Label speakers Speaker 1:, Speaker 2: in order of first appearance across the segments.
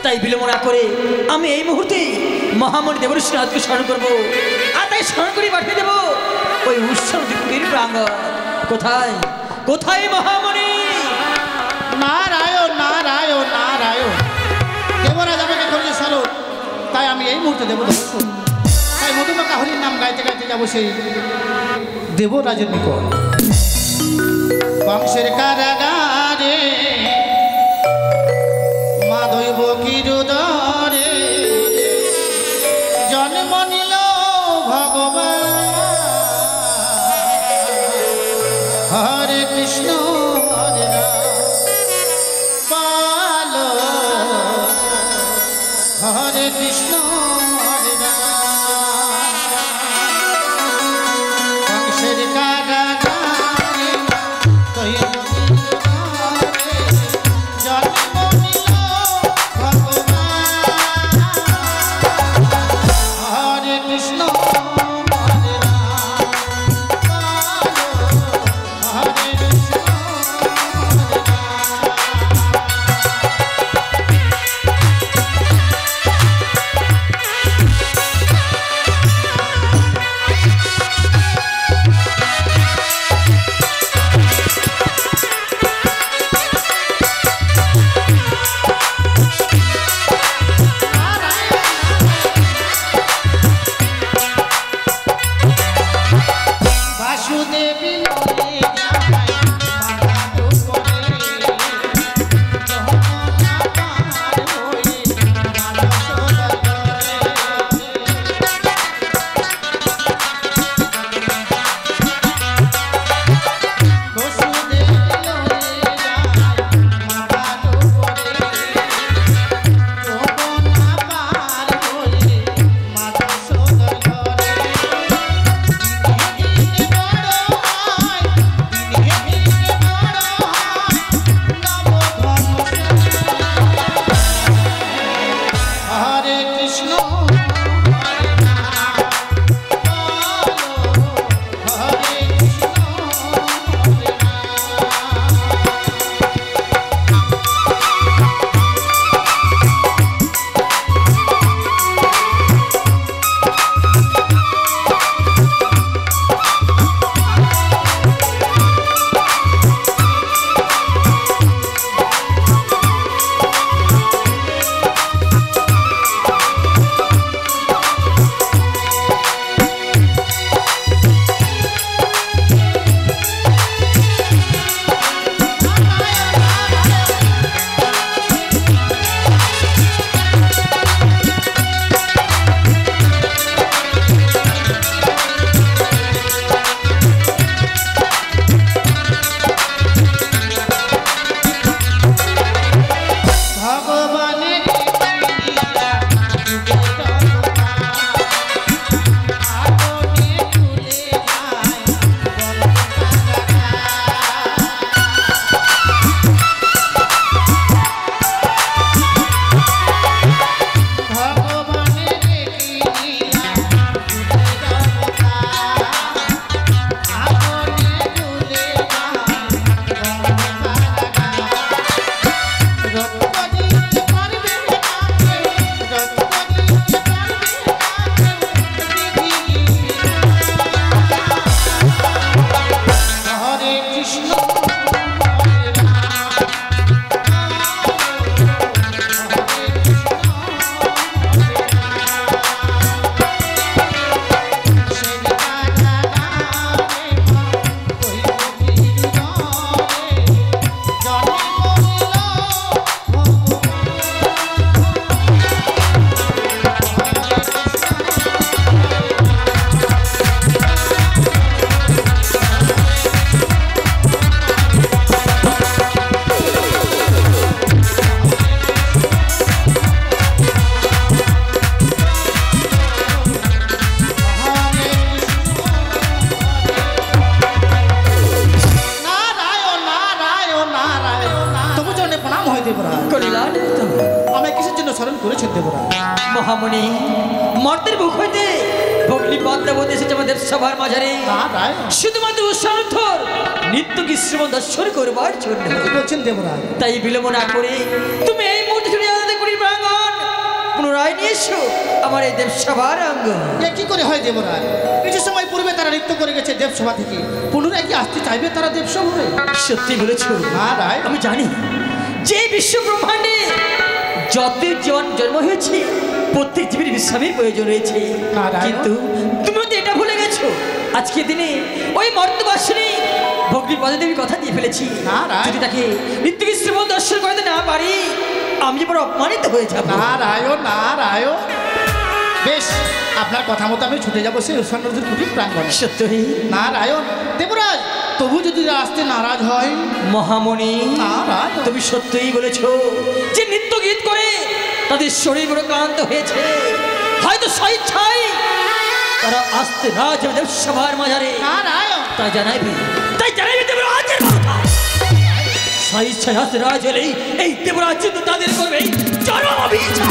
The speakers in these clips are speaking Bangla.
Speaker 1: তাই বিলম্ব না করে আমি এই মুহূর্তে মহামণি দেবর্ষীনাথকে স্মরণ করবো, আর তাই স্মরণ করে পাঠিয়ে দেবো ওই উৎসব কুটির প্রাঙ্গণ। কোথায় কোথায় মহামণি?
Speaker 2: নারায়ণ নারায়ণ নারায়ণ। দেবরাজ আমাকে করছে স্মরণ, তাই আমি এই মুহূর্তে দেব দর্শন। তাই মধুমাখা হরির নাম গাইতে গাইতে যাবো সেই দেবরাজের নিকট। বংশের কারাগারে মা দৈব কিরুদরে জন্ম নিল ভগবান। হরে কৃষ্ণ হরে রাম বলো, হরে কৃষ্ণ হরে রাম। বংশের কারাগারে দৈব
Speaker 1: মহামণি মর্তের বুক হইতে ভগ্নি পদ্মাবতী এসেছে আমাদের সবার মাঝারে শুধুমাত্র উৎসাহর নিত্য কৃষ্ণ দর্শন করবার জন্য বলছেন দেবরাজ। তাই বিলম্ব না করে তুমি এই মুহূর্তে চলে যাও করি প্রাঙ্গণ। বিশ্ব আমার এই দেবসভার অঙ্গ।
Speaker 2: এ কি করে হয় দেবরাজ? কিছু সময় পূর্বে তারা নৃত্য করে গেছে দেবসভা থেকে, পুনরায় কি আসতে চাইবে তারা দেবসভায়?
Speaker 1: সত্যি বলেছ
Speaker 2: মহারাজ।
Speaker 1: আমি জানি যে বিশ্ব ব্রহ্মাণ্ডে যত জীবন জন্ম হয়েছে প্রত্যেক জীবের বিশ্রামের প্রয়োজন রয়েছে,
Speaker 2: নারায়ণ।
Speaker 1: কিন্তু তুমি তো এটা ভুলে গেছো। আজকে দিনে ওই মর্তবাসিনী ভগ্নী পদদেবী কথা দিয়ে ফেলেছি,
Speaker 2: নারায়ণ।
Speaker 1: যদি তাকে নিত্যকে শ্রবণ দর্শন করতে না পারি আমি যে বড় অপমানিত হয়ে যাব।
Speaker 2: নারায়ণ নারায়ণ। বেশ, আপনার কথা মতো আমি ছুটে যাবো সেই উৎসব নদীর কুটির প্রাঙ্গণে।
Speaker 1: সত্যি
Speaker 2: নারায়ণ। দেবরাজ, তবু যদি আসতে নারাজ হয়?
Speaker 1: মহামণি
Speaker 2: নারায়ণ।
Speaker 1: তুমি সত্যিই বলেছো যে নৃত্য গীত করে তাদের শরীর বড় ক্লান্ত হয়েছে, হয়তো স্বেচ্ছায় তারা আসতে রাজ দেবসভার মাঝারে।
Speaker 2: নারায়ণ।
Speaker 1: তাই জানাইবি দেবরাজের কথা। স্বেচ্ছায় আসতে রাজ হলেই এই দেবরাজ কিন্তু তাদের করবে চরম অভিযান।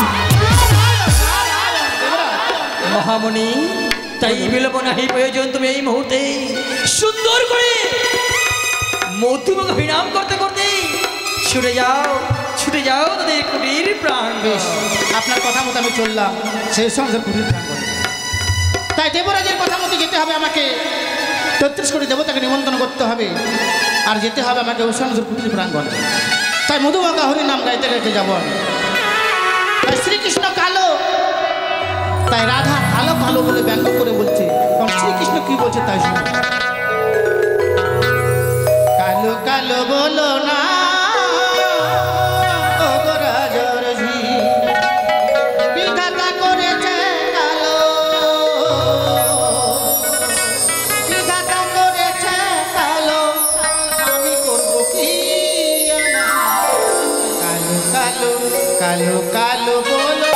Speaker 1: মহামণি, তাই বিলম্ব নাহি প্রয়োজন, তুমি এই মুহূর্তে সুন্দর করে মধুমুখ হরিনাম করতে করতে ছুটে যাও তাদের কুটির প্রাণ।
Speaker 2: বেশ, আপনার কথা মতো আমি চললাম সেই সঙ্গে কুটির প্রাঙ্গণে। তাই দেবরাজের কথা মতো যেতে হবে আমাকে। 33 কোটি দেবতাকে নিমন্ত্রণ করতে হবে, আর যেতে হবে আমাকে উৎসব কুটির প্রাঙ্গণে। তাই মধুমাখা হরি নাম গাইতে গাইতে যাবো আমি। তাই শ্রীকৃষ্ণ কালো, তাই রাধা কালো কালো বলে ব্যঙ্গ করে বলছে। কারণ শ্রীকৃষ্ণ কি বলছে তাই শুনুন। কালো কালো বলো না ও গো রাজার ঝি, বিধাতা করেছে কালো, বিধাতা করেছে কালো, আমি করব কি না? কালো কালো কালো কালো বলো